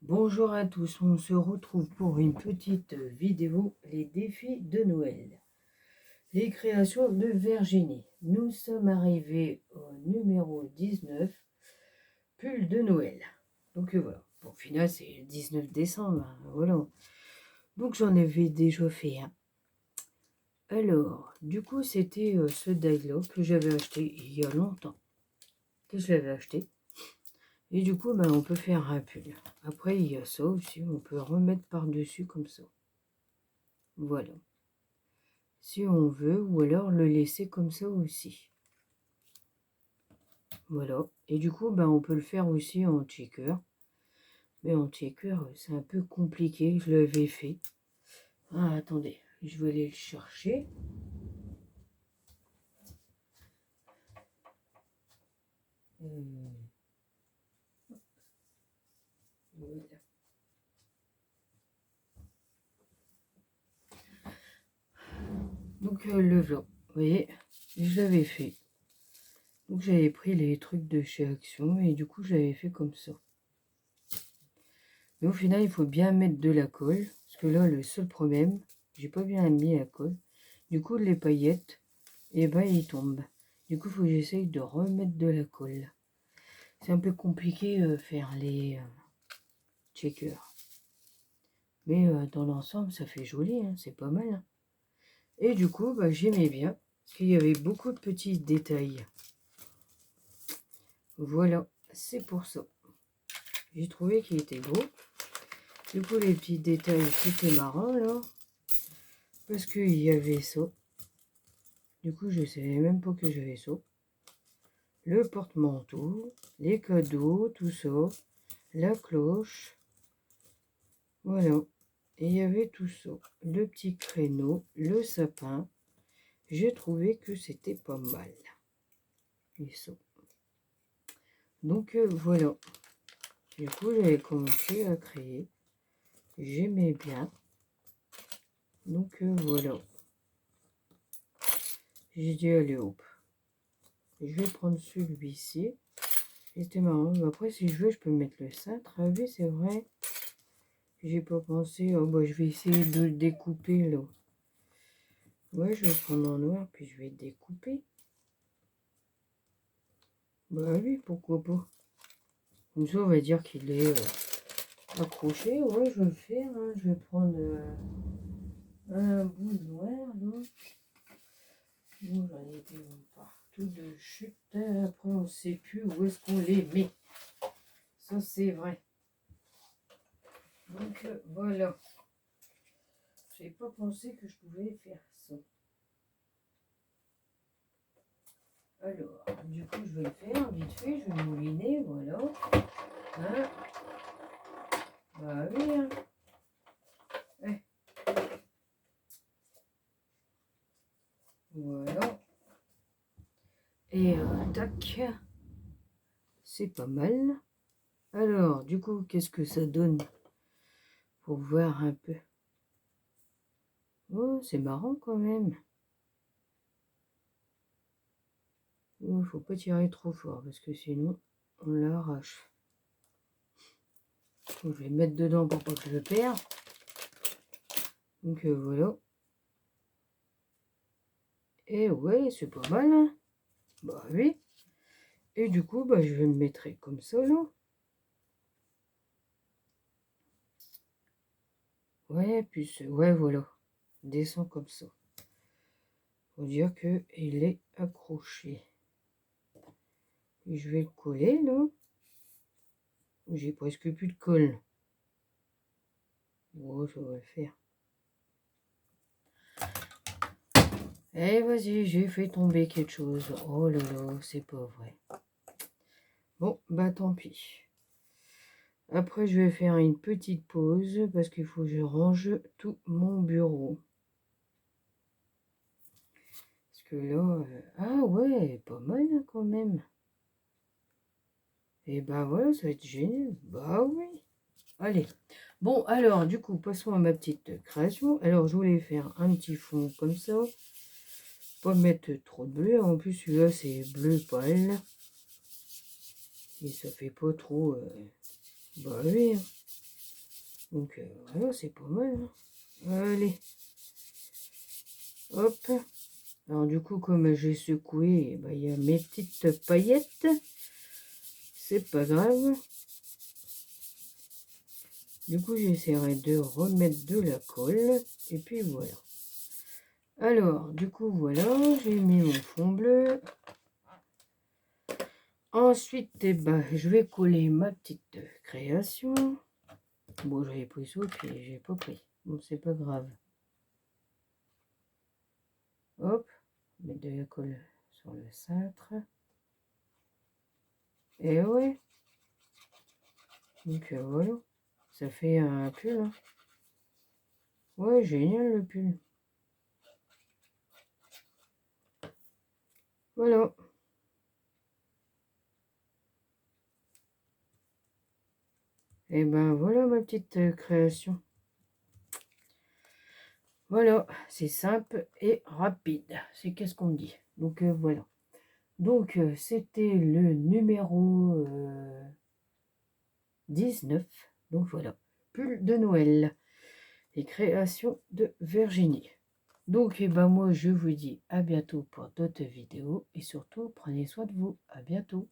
Bonjour à tous, on se retrouve pour une petite vidéo, les défis de Noël. Les créations de Virginie. Nous sommes arrivés au numéro 19, pull de Noël. Donc voilà, pour final c'est le 19 décembre, voilà. Donc j'en avais déjà fait un. Alors, du coup c'était ce die-là que j'avais acheté il y a longtemps. Que j'avais acheté. Et du coup, on peut faire un pull. Après, il y a ça aussi, on peut remettre par-dessus comme ça. Voilà. Si on veut, ou alors le laisser comme ça aussi. Voilà. Et du coup, on peut le faire aussi en checker. Mais en checker, c'est un peu compliqué. Je l'avais fait. Ah, attendez, je vais aller le chercher. Voilà. Donc le vlog, vous voyez, je l'avais fait. Donc j'avais pris les trucs de chez Action et du coup j'avais fait comme ça. Mais au final, il faut bien mettre de la colle. Parce que là, le seul problème, j'ai pas bien mis la colle. Du coup, les paillettes, ils tombent. Du coup, il faut que j'essaye de remettre de la colle. C'est un peu compliqué faire les checkers. Mais dans l'ensemble, ça fait joli, hein, c'est pas mal. Hein. Et du coup, j'aimais bien. Parce qu'il y avait beaucoup de petits détails. Voilà, c'est pour ça. J'ai trouvé qu'il était beau. Du coup, les petits détails, c'était marrant, là. Parce qu'il y avait ça. Du coup, je ne savais même pas que j'avais ça. Le porte-manteau, les cadeaux, tout ça. La cloche. Voilà. Et il y avait tout ça. Le petit créneau, le sapin. J'ai trouvé que c'était pas mal. Et ça. Donc, voilà. Du coup, j'avais commencé à créer. J'aimais bien. Donc, voilà. J'ai dit, allez hop. Je vais prendre celui-ci. C'était marrant. Après, si je veux, je peux mettre le cintre. Ah oui, c'est vrai. J'ai pas pensé. Oh, je vais essayer de le découper là. Ouais, je vais prendre en noir, puis je vais découper. Bah oui, pourquoi pas. Comme ça, on va dire qu'il est accroché. Ouais, je vais le faire. Hein. Je vais prendre un bout noir. Là. Bon, j'en ai été partout de chute. Après, on ne sait plus où est-ce qu'on les met. Ça, c'est vrai. Donc, voilà. J'avais pas pensé que je pouvais faire ça. Alors, du coup, je vais le faire vite fait. Je vais mouliner, voilà. Hein? Bah oui, hein. Ouais. Voilà. Et tac. C'est pas mal. Alors, du coup, qu'est-ce que ça donne? Pour voir un peu. Oh, c'est marrant quand même. Oh, faut pas tirer trop fort parce que sinon, on l'arrache. Je vais mettre dedans pour pas que je le perde. Donc voilà. Et ouais, c'est pas mal. Hein. Bah oui. Et du coup, je vais me mettre comme ça là. Ouais, puis ouais, voilà. Descend comme ça. Faut dire que il est accroché. Et je vais le coller là. J'ai presque plus de colle. Bon, ça va le faire. Eh, vas-y, j'ai fait tomber quelque chose. Oh là là, c'est pas vrai. Bon, tant pis. Après, je vais faire une petite pause parce qu'il faut que je range tout mon bureau. Parce que là... ah ouais, pas mal hein, quand même. Et voilà, ça va être génial. Bah oui. Allez. Bon, alors, du coup, passons à ma petite création. Alors, je voulais faire un petit fond comme ça. Pas mettre trop de bleu. En plus, celui-là, c'est bleu pâle. Et ça fait pas trop... bah oui. Hein. Donc voilà, c'est pas mal. Hein. Allez. Hop. Alors du coup, comme j'ai secoué, il y a mes petites paillettes. C'est pas grave. Du coup, j'essaierai de remettre de la colle. Et puis voilà. Alors, du coup, voilà, j'ai mis mon fond bleu. Ensuite, je vais coller ma petite création. Bon, j'avais pris ça, puis j'ai pas pris. Bon, c'est pas grave. Hop, mettre de la colle sur le cintre. Et ouais. Donc voilà. Ça fait un pull. Hein. Ouais, génial le pull. Voilà. Et ben voilà ma petite création. Voilà, c'est simple et rapide. C'est qu'est-ce qu'on dit. Donc voilà. Donc c'était le numéro 19. Donc voilà. Pull de Noël. Et création de Virginie. Donc moi je vous dis à bientôt pour d'autres vidéos. Et surtout prenez soin de vous. À bientôt.